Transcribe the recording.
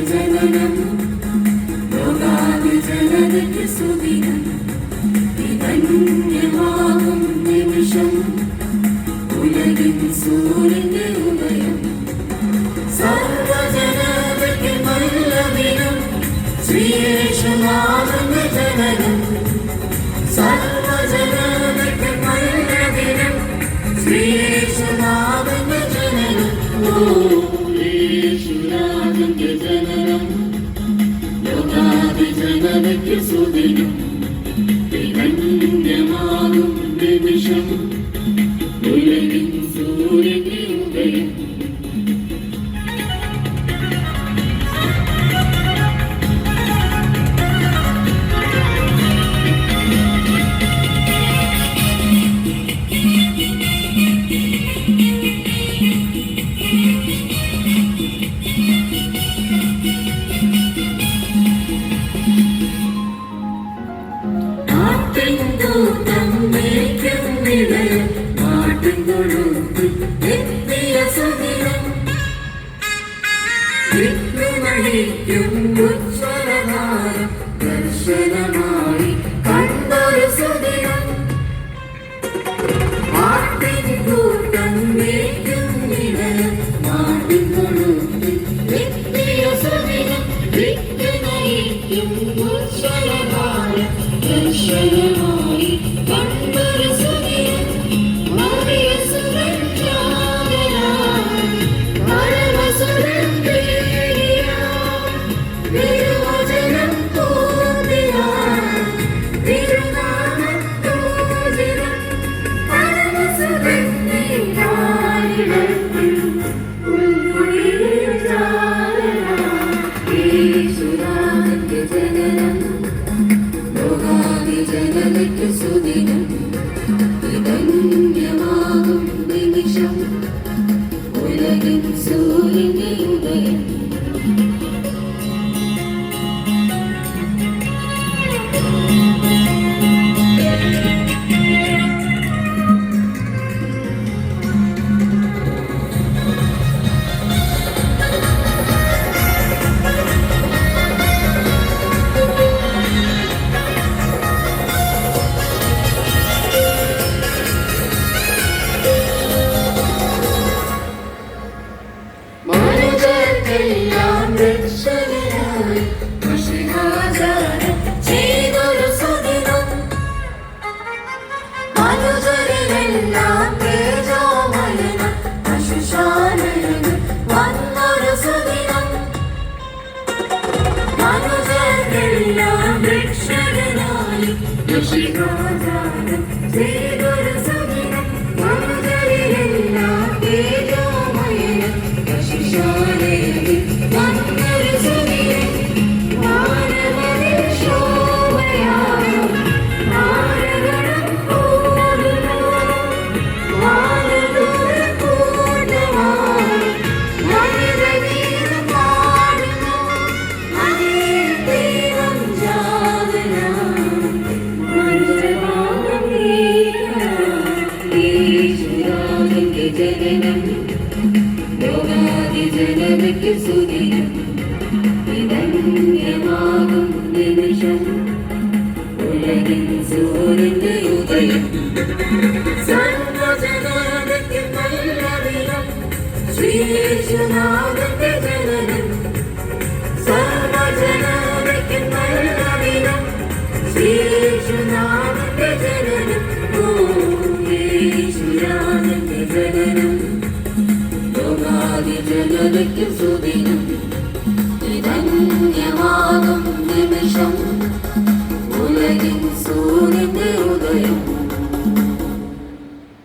ജനനം ലോകാഭിജനതയ്ക്ക് സുദിനം വിധന്യമാകും നിമിഷം ഉലകിൻ സൂര്യന്റെ ഉദയം സർവജനതയ്ക്ക് നല്ല ദിനം ശ്രീയേശുനാഥന്റെ ജനനം സർവജനതയ്ക്ക് നല്ല ദിനം ശ്രീയേശുനാഥന്റെ ജനനം യേശുനാഥന്റെ ജനനം ലോകാഭിജനതയ്ക്ക് സുദിനം വിധന്യമാകും നിമിഷം ഉലകിൻ സൂര്യന്റെ ഉദയം ദർശനമായി കണ്ടൊരു സുദിനം മാട്ടിൻ കൂട്ടം മേയ്ക്കും നിഴലും മാട്ടിൻ തൊഴുത്തിൽ എത്തിയ സുദിനം വിട്ടു നയിക്കും ഉജ്ജ്വലമായ ദർശനമായി കണ്ടൊരു സുദിനം മറിയ സുരക്ഷാകരായി പരമസുരൻ ജനതയ്ക്ക് സുദിനം വിധന്യമാകും നിമിഷം ഉലകിൻ സൂര്യന്റെ ഉദയം She goes